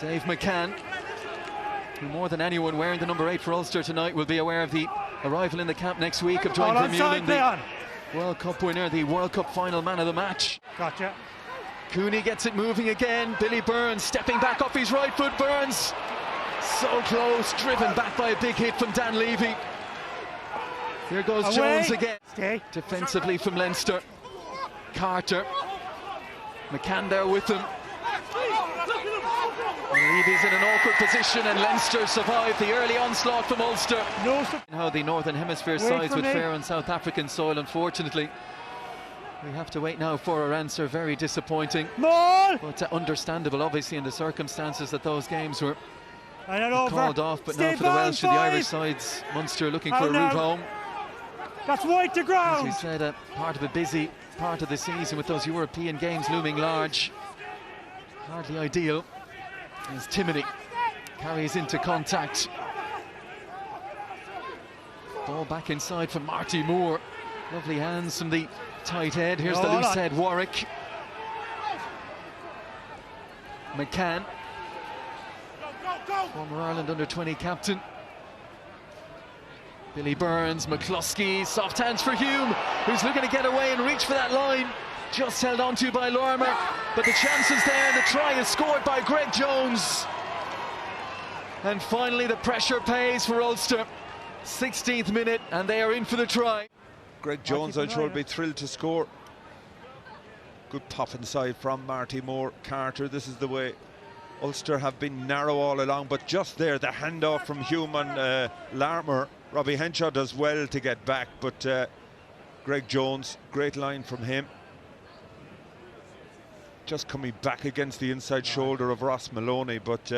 Dave McCann, who more than anyone wearing the number 8 for Ulster tonight will be aware of the arrival in the camp next week of Dwayne Vermeulen, the World Cup winner, the World Cup final man of the match. Gotcha. Cooney gets it moving again. Billy Burns stepping back off his right foot. Burns so close, driven back by a big hit from Dan Levy. Here goes Away. Jones again. Stay. Defensively from Leinster. Carter. McCann there with him. Levy's in an awkward position and Leinster survive the early onslaught from Ulster. How the Northern Hemisphere sides would fare on South African soil, unfortunately. We have to wait now for our answer. Very disappointing. But understandable, obviously, in the circumstances that those games were called off. But now for the Welsh and the Irish sides, Munster looking for a route home. That's white to ground. As we said, part of a busy part of the season with those European games looming large. Hardly ideal. As Timoney carries into contact. Ball back inside from Marty Moore. Lovely hands from the tight head. Here's the loose head, Warwick. McCann, former Ireland under-20 captain. Billy Burns, McCluskey, soft hands for Hume, who's looking to get away and reach for that line. Just held on to by Lorimer, but the chance is there and the try is scored by Greg Jones. And finally the pressure pays for Ulster. 16th minute and they are in for the try. Greg Jones, I'm sure, will be thrilled to score. Good pop inside from Marty Moore. Carter, this is the way Ulster have been narrow all along, but just there, the handoff from Hume and Larmer. Robbie Henshaw does well to get back, but Greg Jones, great line from him. Just coming back against the inside shoulder of Ross Maloney, but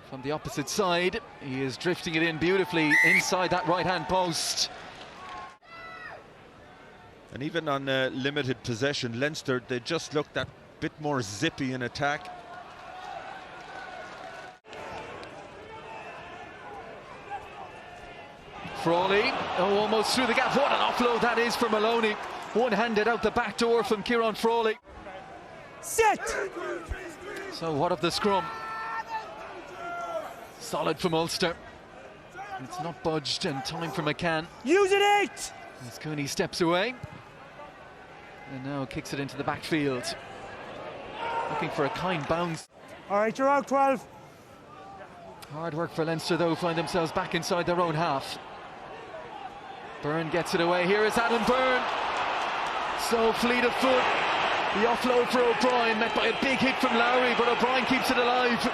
from the opposite side, he is drifting it in beautifully inside that right-hand post. And even on limited possession, Leinster, they just looked that bit more zippy in attack. Frawley, almost through the gap. What an offload that is for Maloney. One-handed out the back door from Kieran Frawley. Set! So what of the scrum? Solid from Ulster. It's not budged, and time for McCann. Use it 8! As Cooney steps away. And now kicks it into the backfield. Looking for a kind bounce. All right, you're out 12. Hard work for Leinster, though, find themselves back inside their own half. Byrne gets it away. Here is Adam Byrne. So fleet of foot. The offload for O'Brien, met by a big hit from Lowry, but O'Brien keeps it alive.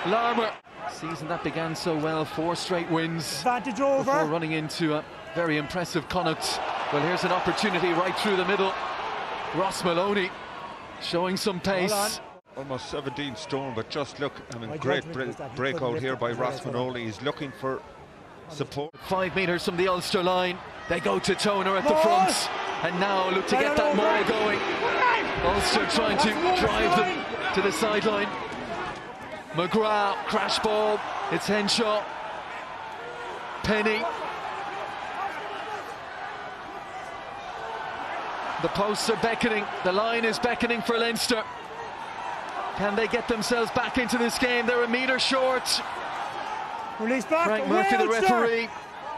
Larmer. Season that began so well, 4 straight wins. Advantage over. Before running into a very impressive Connacht. Well, here's an opportunity right through the middle. Ross Maloney showing some pace. Almost 17 stone, but just look, I mean, great breakout here by Ross Maloney. He's looking for support. 5 metres from the Ulster line. They go to Toner at the front. And now look to get that maul going. Ulster trying to drive them to the sideline. McGrath, crash ball. It's Henshaw. Penny. The posts are beckoning. The line is beckoning for Leinster. Can they get themselves back into this game? They're a metre short. Release back. Frank Murphy, the referee,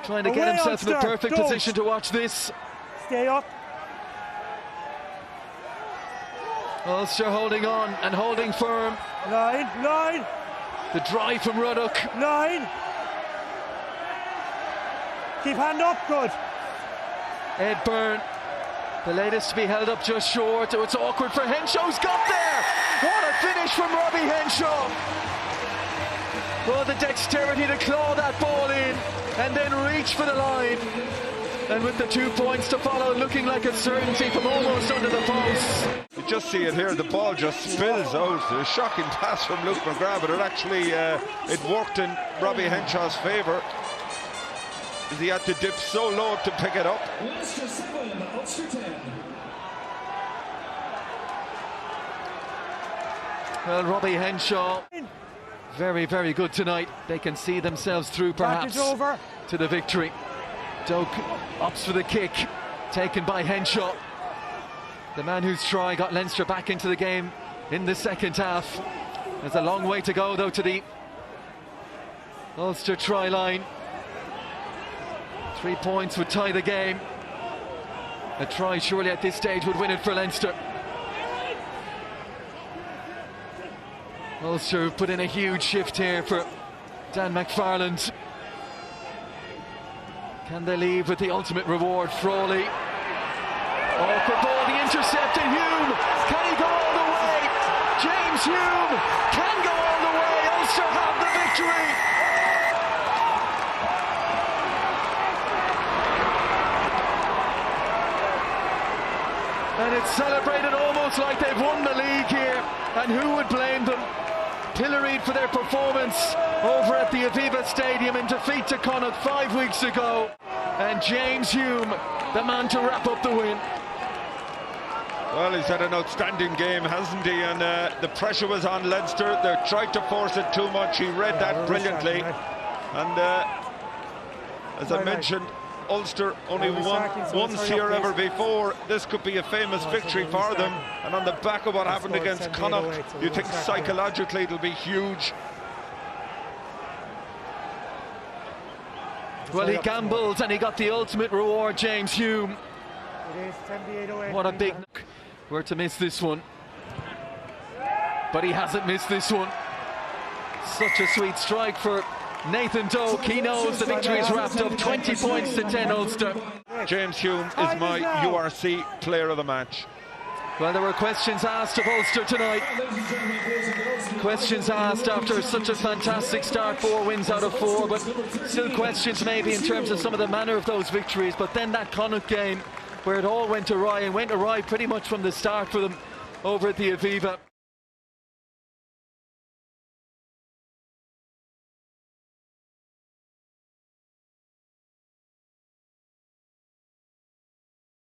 trying to get himself in the perfect position to watch this. Stay up. Ulster holding on and holding firm. Line. The drive from Ruddock. Line. Keep hand up, good. Ed Byrne, the latest to be held up just short. Oh, it's awkward for Henshaw, who's got there. What a finish from Robbie Henshaw. Well, the dexterity to claw that ball in and then reach for the line. And with the 2 points to follow, looking like a certainty from almost under the post. You just see it here, the ball just spills out. A shocking pass from Luke McGrath, but it actually it worked in Robbie Henshaw's favour. He had to dip so low to pick it up. Leinster 7, Ulster 10. Well, Robbie Henshaw, very, very good tonight. They can see themselves through, perhaps, to the victory. Doak opts for the kick, taken by Henshaw. The man whose try got Leinster back into the game in the second half. There's a long way to go though to the Ulster try line. 3 points would tie the game. A try surely at this stage would win it for Leinster. Ulster put in a huge shift here for Dan McFarland. Can they leave with the ultimate reward? Frawley. Awkward ball, the intercept to Hume. Can he go all the way? James Hume can go all the way. Ulster have the victory. And it's celebrated almost like they've won the league here. And who would blame them? Pilloried for their performance over at the Aviva Stadium in defeat to Connacht 5 weeks ago. And James Hume, the man to wrap up the win. Well, he's had an outstanding game, hasn't he? And the pressure was on Leinster. They tried to force it too much. He read that brilliantly. And as I mentioned, Ulster only won once here ever before. This could be a famous victory for them. And on the back of what happened against Connacht, you think psychologically it'll be huge. Well, he gambled and he got the ultimate reward, James Hume. What a big knock. Were to miss this one. But he hasn't missed this one. Such a sweet strike for Nathan Doak. He knows the victory is wrapped up. 20 points to 10 Ulster. James Hume is my URC player of the match. Well, there were questions asked of Ulster tonight. Questions asked after such a fantastic start, 4 wins out of 4, but still questions maybe in terms of some of the manner of those victories. But then that Connacht game where it all went awry, and went awry pretty much from the start for them over at the Aviva.